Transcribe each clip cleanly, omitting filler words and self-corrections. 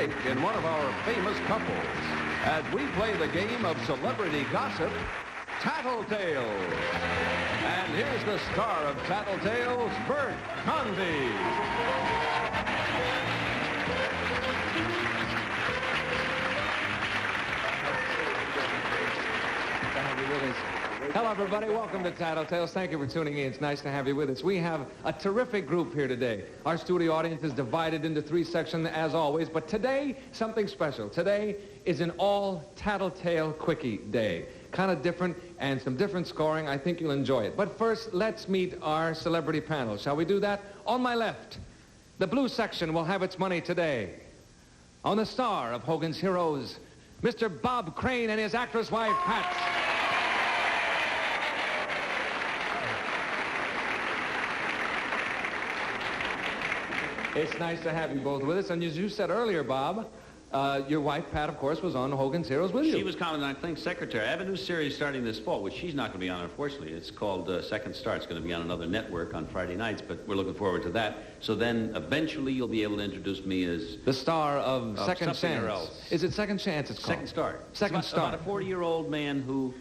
break in one of our famous couples as we play the game of celebrity gossip, Tattletales. And here's the star of Tattletales, Bert Convy. Hello, everybody. Welcome to Tattletales. Thank you for tuning in. It's nice to have you with us. We have a terrific group here today. Our studio audience is divided into three sections, as always, but today, something special. Today is an all-Tattletale Quickie day. Kind of different and some different scoring. I think you'll enjoy it. But first, let's meet our celebrity panel. Shall we do that? On my left, the blue section will have its money today. On the star of Hogan's Heroes, Mr. Bob Crane and his actress wife, Pat. It's nice to have you both with us. And as you said earlier, Bob, your wife, Pat, of course, was on Hogan's Heroes with you. She was Commandant Kling's secretary. I have a new series starting this fall, which she's not going to be on, unfortunately. It's called Second Star. It's going to be on another network on Friday nights, but we're looking forward to that. So then, eventually, you'll be able to introduce me as... the star of Second Chance. Else. Is it Second Chance it's called? Second Star. Second Star. About a 40-year-old man who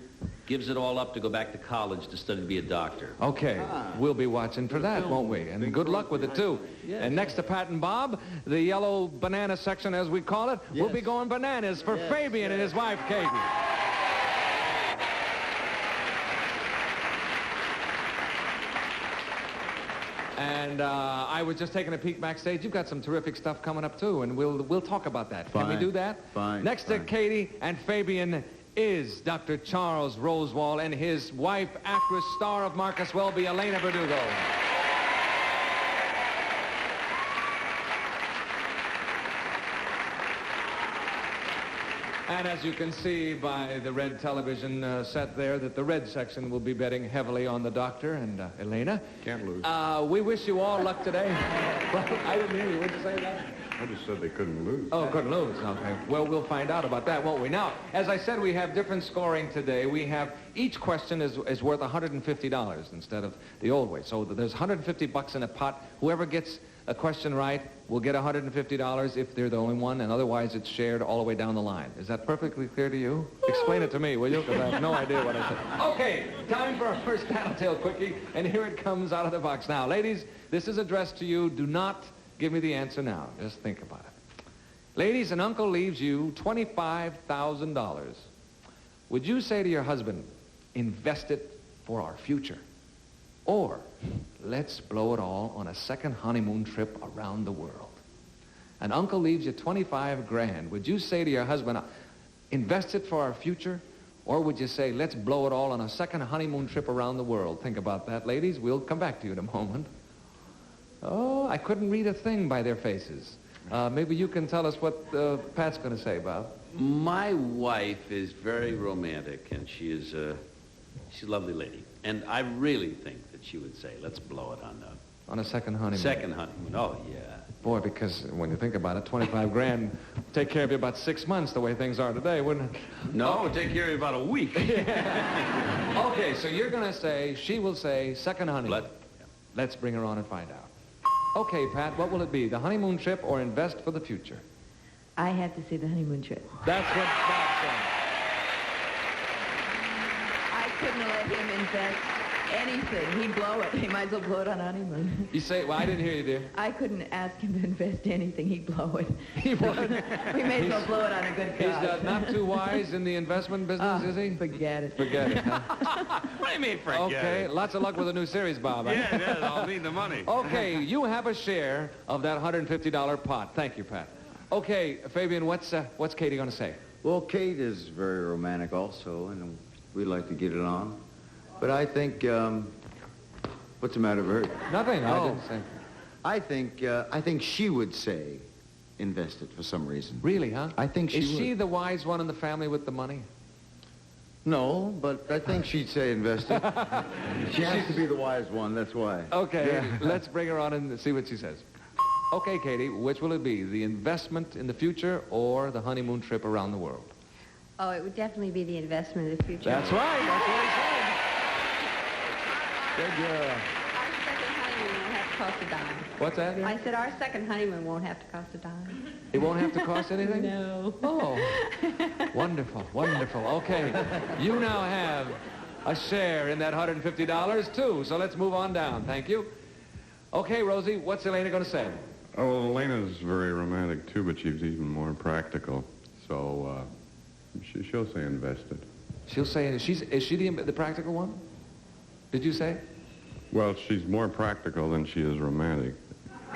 gives it all up to go back to college to study to be a doctor. Okay, we'll be watching for that, won't we? And good luck with it, too. Yeah. And next to Pat and Bob, the yellow banana section, as we call it, we'll be going bananas for Fabian and his wife, Katie. And I was just taking a peek backstage. You've got some terrific stuff coming up, too, and we'll talk about that. Fine. Can we do that? Fine. Next to Katie and Fabian is Dr. Charles Rosewall and his wife, actress, star of Marcus Welby, Elena Verdugo. And as you can see by the red television set there, that the red section will be betting heavily on the doctor and Elena. Can't lose. We wish you all luck today. Well, I didn't hear you. Would you say that? I just said they couldn't lose. Oh, couldn't lose. Okay. Well, we'll find out about that, won't we? Now, as I said, we have different scoring today. We have each question is worth $150 instead of the old way. So there's $150 in a pot. Whoever gets a question right will get $150 if they're the only one, and otherwise it's shared all the way down the line. Is that perfectly clear to you? Explain it to me, will you? Because I have no idea what I said. Okay, time for our first Tattletale Quickie, and here it comes out of the box. Now, ladies, this is addressed to you. Do not give me the answer now. Just think about it. Ladies, an uncle leaves you $25,000. Would you say to your husband, invest it for our future? Or, let's blow it all on a second honeymoon trip around the world? An uncle leaves you 25 grand. Would you say to your husband, invest it for our future? Or would you say, let's blow it all on a second honeymoon trip around the world? Think about that, ladies. We'll come back to you in a moment. Oh, I couldn't read a thing by their faces. Maybe you can tell us what Pat's going to say, Bob. My wife is very romantic, and she's a lovely lady. And I really think that she would say, let's blow it On a second honeymoon. second honeymoon. Oh, yeah. Boy, because when you think about it, 25 grand would take care of you about 6 months the way things are today, wouldn't it? No, it would take care of you about a week. Okay, so you're going to say, she will say, second honeymoon. Let's bring her on and find out. Okay, Pat, what will it be? The honeymoon trip or invest for the future? I have to say the honeymoon trip. That's what Bob said. I couldn't let him invest anything. He'd blow it. He might as well blow it on a honeymoon. You say, well, I didn't hear you, dear. I couldn't ask him to invest anything. He'd blow it. He would. We may as well blow it on a good cause. He's not too wise in the investment business, is he? Forget it. Forget it, huh? What do you mean, forget Okay, it? lots of luck with the new series, Bob. Yeah, I'll need the money. Okay, you have a share of that $150 pot. Thank you, Pat. Okay, Fabian, what's Katie going to say? Well, Kate is very romantic also, and we'd like to get it on. But I think, what's the matter, Bert? Nothing. I didn't say. I think she would say, invest it for some reason. Really, huh? I think she Is she would. the wise one in the family with the money? No, but I think she'd say invest it. She has to be the wise one, that's why. Okay, Yeah. let's bring her on and see what she says. Okay, Katie, which will it be? The investment in the future or the honeymoon trip around the world? Oh, it would definitely be the investment in the future. That's right. That's what he said. Good girl. Our second honeymoon will have cost a dime. What's that? I said our second honeymoon won't have to cost a dime. It won't have to cost anything? No. Oh, wonderful, wonderful. Okay, you now have a share in that $150 too, so let's move on down. Thank you. Okay, Rosie, what's Elena going to say? Oh, Elena's very romantic too, but she's even more practical. So she'll say invested. She'll say, is she the practical one? Did you say? Well, she's more practical than she is romantic.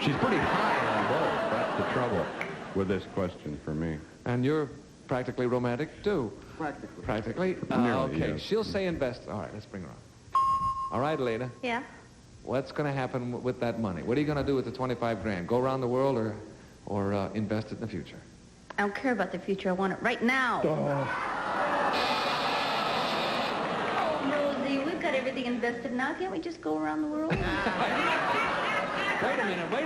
She's pretty high on both. That's the trouble with this question for me. And you're practically romantic too. Practically. Practically? Nearly, Okay, yes. she'll say invest. All right, let's bring her on. All right, Elena. Yeah. What's going to happen with that money? What are you going to do with the 25 grand? Go around the world or invest it in the future? I don't care about the future. I want it right now. Oh, Rosie, we've got everything invested now. Can't we just go around the world? Wait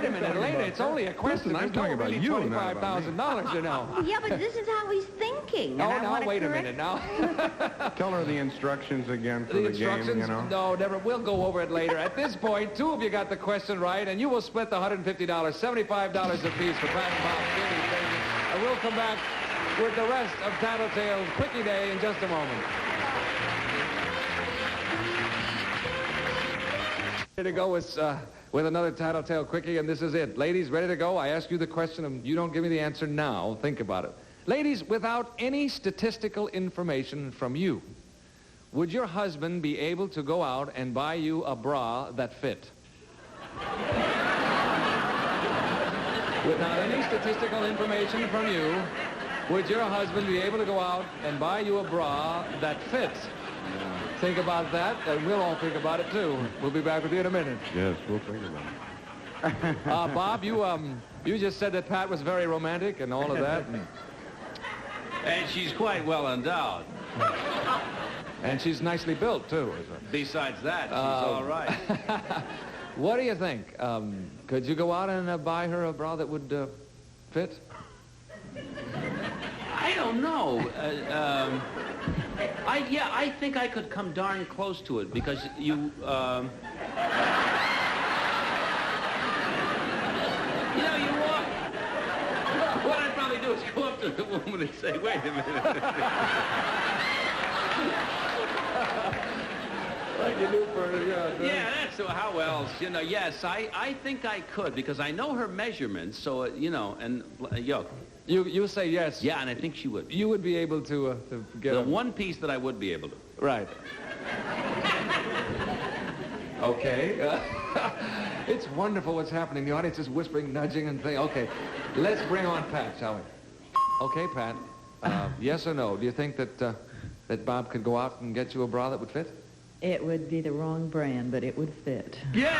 a minute, Elena. It's only a question. I'm talking about you, not about me. $25,000, you know. Yeah, but this is how he's thinking. Oh, and I now, wanna wait a correct- minute, now. Tell her the instructions again for The the instructions? game, you know. No, never. We'll go over it later. At this point, two of you got the question right, and you will split the $150, $75 apiece for Pat and Bob. And we'll come back with the rest of Tattletales Quickie Day in just a moment. Ready to go with another Tattletale Quickie, and this is it. Ladies, ready to go? I ask you the question, and you don't give me the answer now. Think about it. Ladies, without any statistical information from you, would your husband be able to go out and buy you a bra that fit? Without any statistical information from you, would your husband be able to go out and buy you a bra that fits? Think about that, and we'll all think about it, too. We'll be back with you in a minute. Yes, we'll think about it. Bob, you just said that Pat was very romantic and all of that. And she's quite well endowed. And she's nicely built, too. Besides that, she's all right. What do you think? Could you go out and buy her a bra that would fit? I don't know. I think I could come darn close to it because you. You know, you walk. What I'd probably do is go up to the woman and say, "Wait a minute." Like you do for Yeah, that's how else. You know, yes, I think I could because I know her measurements. So you know, and You say yes. yeah, and I think she would. You would be able to get The a... one piece that I would be able to. Right. Okay. It's wonderful what's happening. The audience is whispering, nudging, and saying, okay, let's bring on Pat, shall we? Okay, Pat. Yes or no? Do you think that Bob could go out and get you a bra that would fit? It would be the wrong brand, but it would fit. Yeah.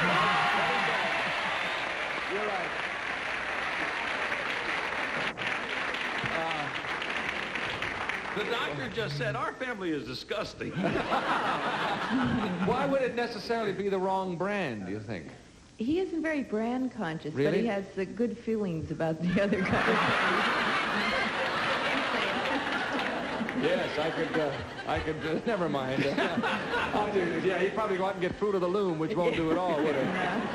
You're right. The doctor just said our family is disgusting. Why would it necessarily be the wrong brand, do you think? He isn't very brand conscious, but Really? he has good feelings about the other guys. Yes, I could, never mind. Yeah, he'd probably go out and get Fruit of the Loom, which won't do it all, would it?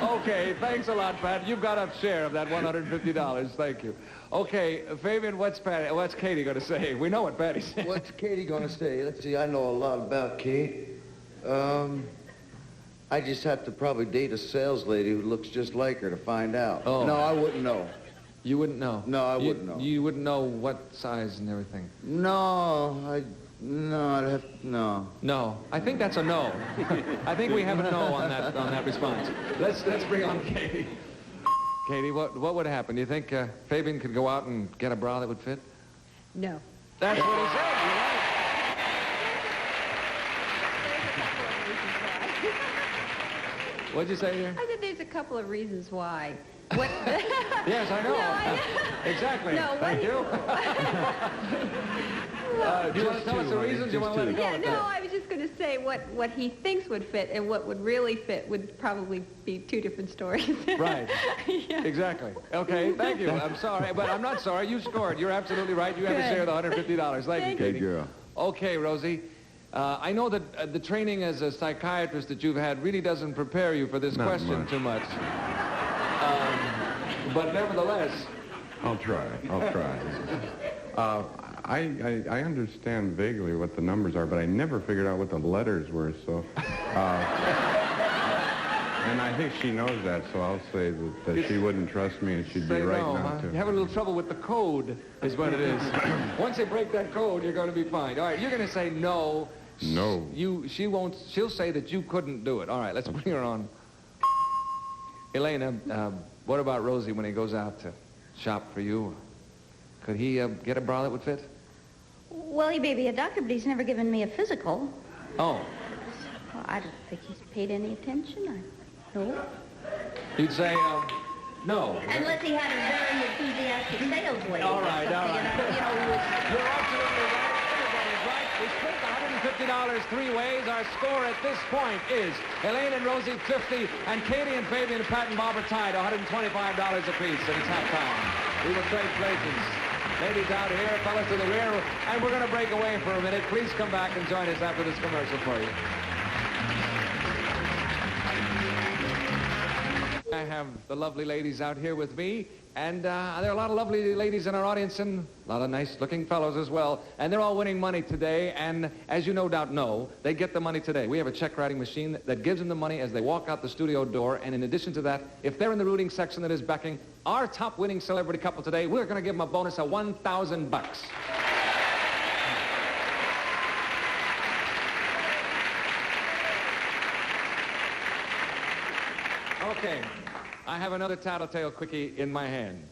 Okay, thanks a lot, Pat. You've got a share of that $150. Thank you. Okay, Fabian, what's Katie going to say? We know what Patty said. What's Katie going to say? Let's see, I know a lot about Kate. I just have to probably date a sales lady who looks just like her to find out. Oh. No, I wouldn't know. You wouldn't know? No, I wouldn't know. You wouldn't know what size and everything? No, I'd have, no. No. I think that's a no. I think we have a no on that response. Let's bring on Katie. Katie, what would happen? Do you think Fabian could go out and get a bra that would fit? No. That's what he said. You're right. What'd you say here? I said there's a couple of reasons why. What? Yes, I know. No, I- Exactly. No, what Thank do you. you- Do you want to tell us the reasons? You want to let it go? Yeah, with no, that? I was just going to say what he thinks would fit and what would really fit would probably be two different stories. Right. Yeah. Exactly. Okay, thank you. I'm sorry, but I'm not sorry. You scored. You're absolutely right. You have a Good. share of the $150. Thank you, Thank Katie. Good girl. Okay, Rosie. I know that the training as a psychiatrist that you've had really doesn't prepare you for this Not question much. too much. But nevertheless... I'll try. I understand vaguely what the numbers are, but I never figured out what the letters were, so... and I think she knows that, so I'll say that she wouldn't trust me and she'd be right now, too. You're having a little trouble with the code, is what it is. Once you break that code, you're going to be fine. All right, you're going to say no. No. She'll say that you couldn't do it. All right, let's bring her on. Elena, what about Rosie when he goes out to shop for you? Could he get a bra that would fit? Well, he may be a doctor, but he's never given me a physical. Oh. Well, I don't think he's paid any attention. No. You'd say, no. Unless he had a very enthusiastic sales lady. All right. You know, You're absolutely right. Everybody's right. We split the $150 three ways. Our score at this point is Elaine and Rosie, 50, and Katie and Fabian and Pat and Bob are tied, $125 apiece, and it's halftime. We will trade places. Ladies out here, fellas to the rear, and we're going to break away for a minute. Please come back and join us after this commercial for you. I have the lovely ladies out here with me, and there are a lot of lovely ladies in our audience and a lot of nice-looking fellows as well, and they're all winning money today, and as you no doubt know, they get the money today. We have a check-writing machine that gives them the money as they walk out the studio door, and in addition to that, if they're in the rooting section that is backing our top winning celebrity couple today, we're going to give them a bonus of $1,000. Okay, I have another Tattletale quickie in my hand.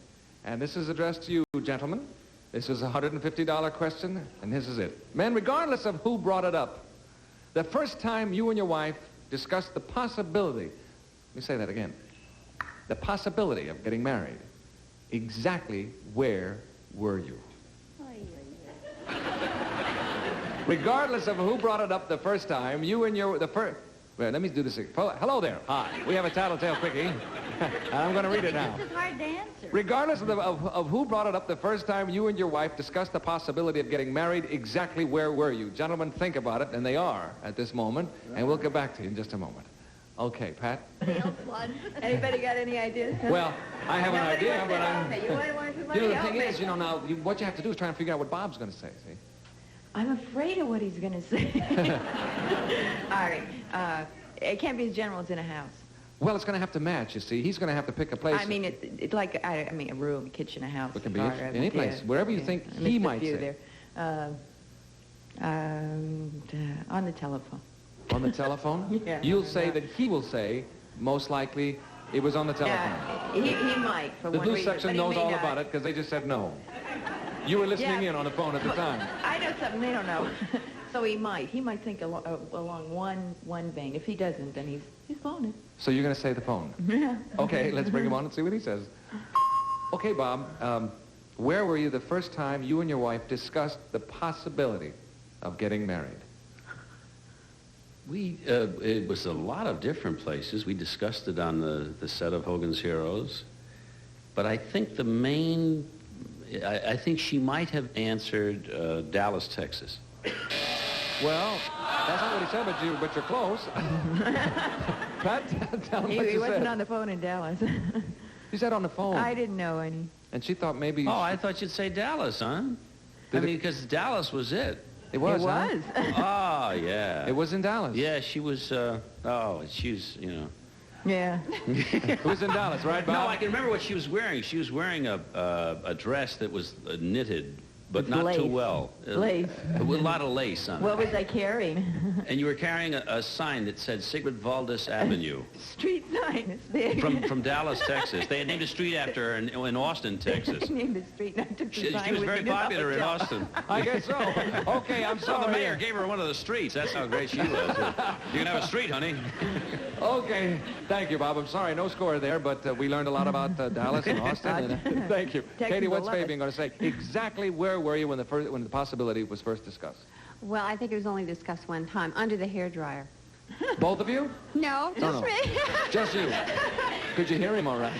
And this is addressed to you, gentlemen. This is a $150 question, and this is it. Men, regardless of who brought it up, the first time you and your wife discussed the possibility, let me say that again, the possibility of getting married, exactly where were you? Regardless of who brought it up the first time, you and your, well, let me do this again. Hello there. Hi. We have a Tattletale quickie, and I'm going to read it now. This is hard to answer. Regardless of who brought it up the first time you and your wife discussed the possibility of getting married, exactly where were you? Gentlemen, think about it, and they are at this moment, and we'll get back to you in just a moment. Okay, Pat? Anybody got any ideas? Well, I have an idea, but I'm... You want You know, somebody the else? thing is, now, what you have to do is try and figure out what Bob's going to say, see? I'm afraid of what he's going to say. All right. It can't be as general as in a house. Well, it's going to have to match, you see. He's going to have to pick a place. I mean, it's like, I mean, a room, a kitchen, a house. It can be car, any place, wherever you think he might say. There. On the telephone. On the telephone? Yeah. You'll say that he will say, most likely, it was on the telephone. He might, for The one blue reason, section but he knows may all not. about it because they just said no. You were listening Yeah. in on the phone at the time. I know something they don't know. So he might think along one vein. If he doesn't, then he's phoning. So you're going to say the phone? Yeah. Okay, let's bring him on and see what he says. Okay, Bob, where were you the first time you and your wife discussed the possibility of getting married? It was a lot of different places. We discussed it on the set of Hogan's Heroes. But I think the main, I think she might have answered Dallas, Texas. Well, that's not what he said, but you're close. Pat, tell him what He you wasn't said. on the phone in Dallas. He said on the phone. I didn't know any. And she thought maybe... Oh, I thought you'd say Dallas, huh? I mean, because Dallas was it. It was, It huh? was. Oh, yeah. It was in Dallas. Yeah, she was, she's, you know. Yeah. It was in Dallas, right, Bob? No, I can remember what she was wearing. She was wearing a dress that was knitted, but With not lace. too well. Lace. With a lot of lace on What it. was I carrying? And you were carrying a sign that said Sigrid Valdez Avenue Street sign. It's big. from Dallas, Texas. They had named a street after her in Austin, Texas. I named the street, and I took the She sign was with very me to the popular in hotel. Austin. I guess so. Okay, I'm So the sorry. mayor gave her one of the streets. That's how great she was. You can have a street, honey. Okay, thank you, Bob. I'm sorry, no score there, but we learned a lot about Dallas and Austin. And, thank you. Texans Katie, will what's love it. Fabian going to say? Exactly where were you when the possibility was first discussed? Well, I think it was only discussed one time, under the hairdryer. Both of you? No, just no. me. Just you. Could you hear him all right?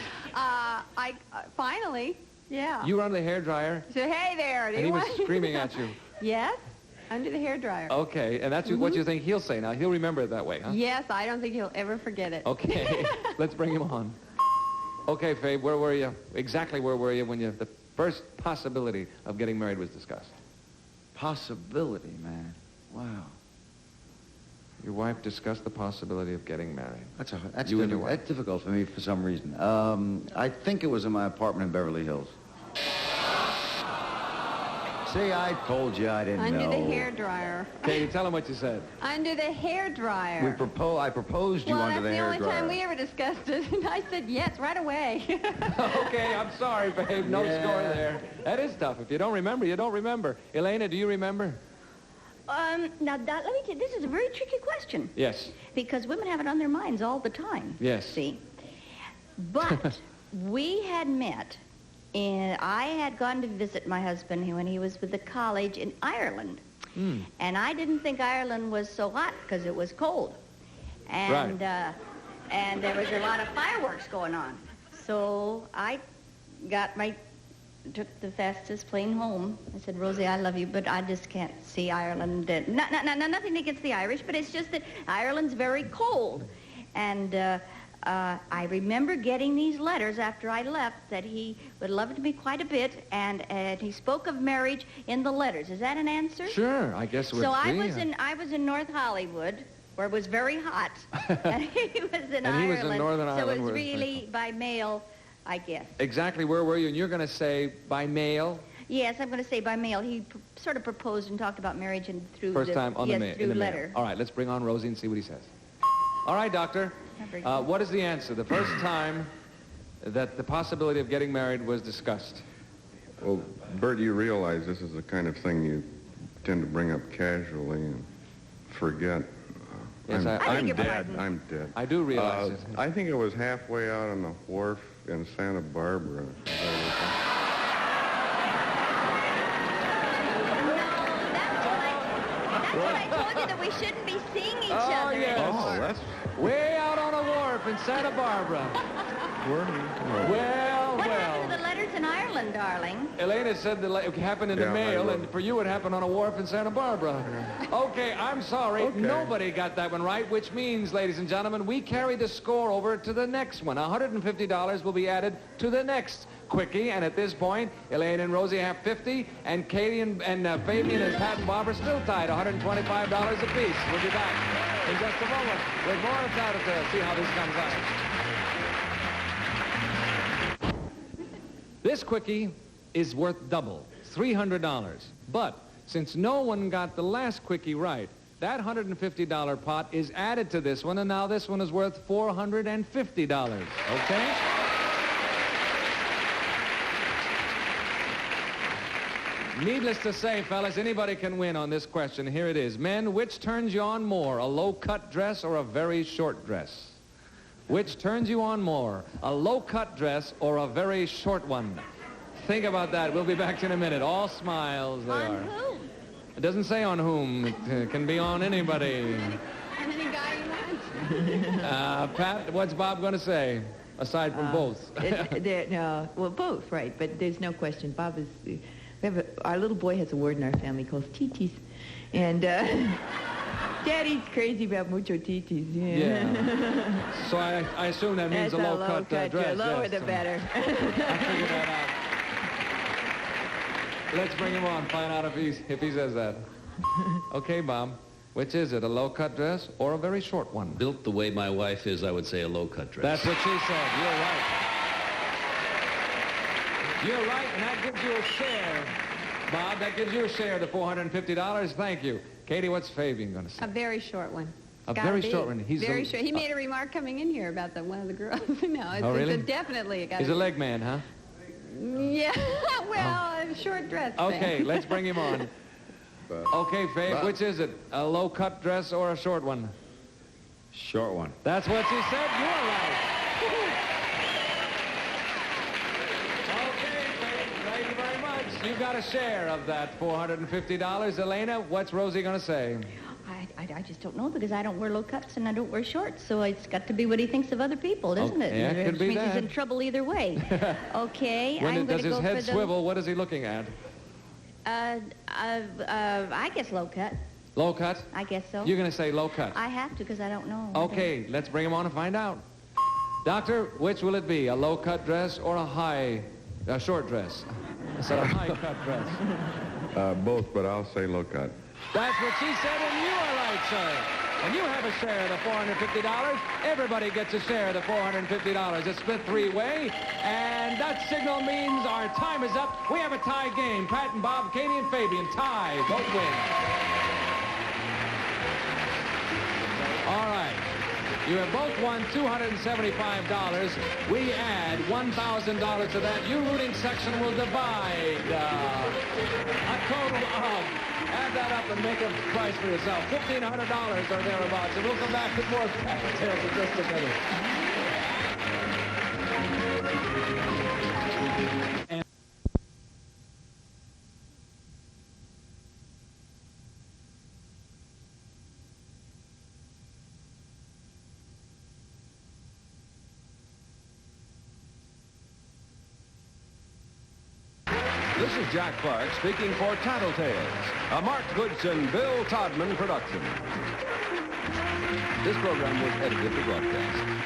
Finally, yeah. You were under the hairdryer, So, hey there, do and he you was want... screaming at you. Yes, under the hairdryer. Okay, and that's what you think he'll say now. He'll remember it that way, huh? Yes, I don't think he'll ever forget it. Okay, let's bring him on. Okay, Fabe, where were you? Exactly where were you when the first possibility of getting married was discussed? Possibility, man. Wow. Your wife discussed the possibility of getting married. That's You and your wife. That's difficult for me for some reason. I think it was in my apartment in Beverly Hills. See, I told you I didn't know. Under the hairdryer. Katie, tell him what you said. Under the hairdryer. I proposed you under the hairdryer. Well, that's the only time we ever discussed it, and I said yes right away. Okay, I'm sorry, babe. No Yeah. score there. That is tough. If you don't remember, you don't remember. Elena, do you remember? Now, let me tell you, this is a very tricky question. Yes. Because women have it on their minds all the time. Yes. See? But we had met, and I had gone to visit my husband when he was with the college in Ireland. Mm. And I didn't think Ireland was so hot because it was cold. And, and there was a lot of fireworks going on. So I took the fastest plane home. I said, Rosie, I love you, but I just can't see Ireland. Nothing against the Irish, but it's just that Ireland's very cold. And I remember getting these letters after I left that he would loved me quite a bit, and he spoke of marriage in the letters. Is that an answer? Sure, I guess it would So be. I was in North Hollywood, where it was very hot, and he was in And Ireland. he was in Northern so Ireland, it was where it's very really by mail, I guess. Exactly where were you? And you're going to say by mail? Yes, I'm going to say by mail. He sort of proposed and talked about marriage and through First time on the mail. through in the letter. mail. All right, let's bring on Rosie and see what he says. All right, doctor. What is the answer? The first time that the possibility of getting married was discussed. Well, Bert, you realize this is the kind of thing you tend to bring up casually and forget. Yes, I I'm beg your dead. pardon. I'm dead. I do realize it. I think it was halfway out on the wharf in Santa Barbara. That's what I told you, that we shouldn't be seeing each Oh, other yes. anymore. Oh, that's Way out on a wharf in Santa Barbara. where. Well, What happened to well. the letters in Ireland, darling? Elena said it happened in the Yeah, I mail, wrote- and for you it happened on a wharf in Santa Barbara. Okay, I'm sorry. Okay. Nobody got that one right, which means, ladies and gentlemen, we carry the score over to the next one. $150 will be added to the next quickie, and at this point, Elaine and Rosie have 50, and Katie and Fabian and Pat and Bob are still tied, $125 apiece. We'll be back in just a moment with more of Tattletales. See how this comes out. This quickie is worth double, $300. But since no one got the last quickie right, that $150 pot is added to this one, and now this one is worth $450. Okay? Needless to say, fellas, anybody can win on this question. Here it is. Men, which turns you on more, a low-cut dress or a very short dress? Which turns you on more, a low-cut dress or a very short one? Think about that. We'll be back in a minute. All smiles they On are. whom? It doesn't say on whom. It can be on anybody. And any guy you want. Pat, what's Bob going to say, aside from both? No, well, both, right, but there's no question. Bob is... our little boy has a word in our family called titis. And Daddy's crazy about mucho titis. Yeah. So I assume that means That's a low-cut dress. The lower yes. the better. I figured that out. Let's bring him on, find out if he says that. Okay, Bob. Which is it, a low-cut dress or a very short one? Built the way my wife is, I would say a low-cut dress. That's what she said. You're right. You're right, and that gives you a share. Bob, that gives you a share of the $450. Thank you. Katie, what's Fabian going to say? A very short one. A Gotta very be. short one. He's Very short. He made a remark coming in here about one of the girls. No, it's, Oh, really? it's definitely a guy. He's a leg man, huh? Yeah, well, a short dress thing. Okay, let's bring him on. Okay, Fabe, which is it? A low-cut dress or a short one? Short one. That's what she said. You're right. Okay, Fabe, thank you very much. You got a share of that $450. Elena, what's Rosie going to say? I just don't know, because I don't wear low cuts and I don't wear shorts, so it's got to be what he thinks of other people, doesn't it? yeah, it could Which be means that. he's in trouble either way. Okay, When I'm does going to his go head for the... swivel, what is he looking at? I guess low cut. Low cut? I guess so. You're going to say low cut. I have to, because I don't know. Okay, let's bring him on and find out. Doctor, which will it be, a low-cut dress or a short dress? I said a high-cut dress. Both, but I'll say low cut. That's what she said, and you are right, sir. And you have a share of the $450. Everybody gets a share of the $450. It's split three-way, and that signal means our time is up. We have a tie game. Pat and Bob, Katie and Fabian, tie. Both win. All right. You have both won $275. We add $1,000 to that. You rooting section will divide a total of, add that up and make a price for yourself, $1,500 or thereabouts. And we'll come back with more Tattletales in just a minute. This is Jack Clark speaking for Tattletales, a Mark Goodson, Bill Todman production. This program was edited for broadcast.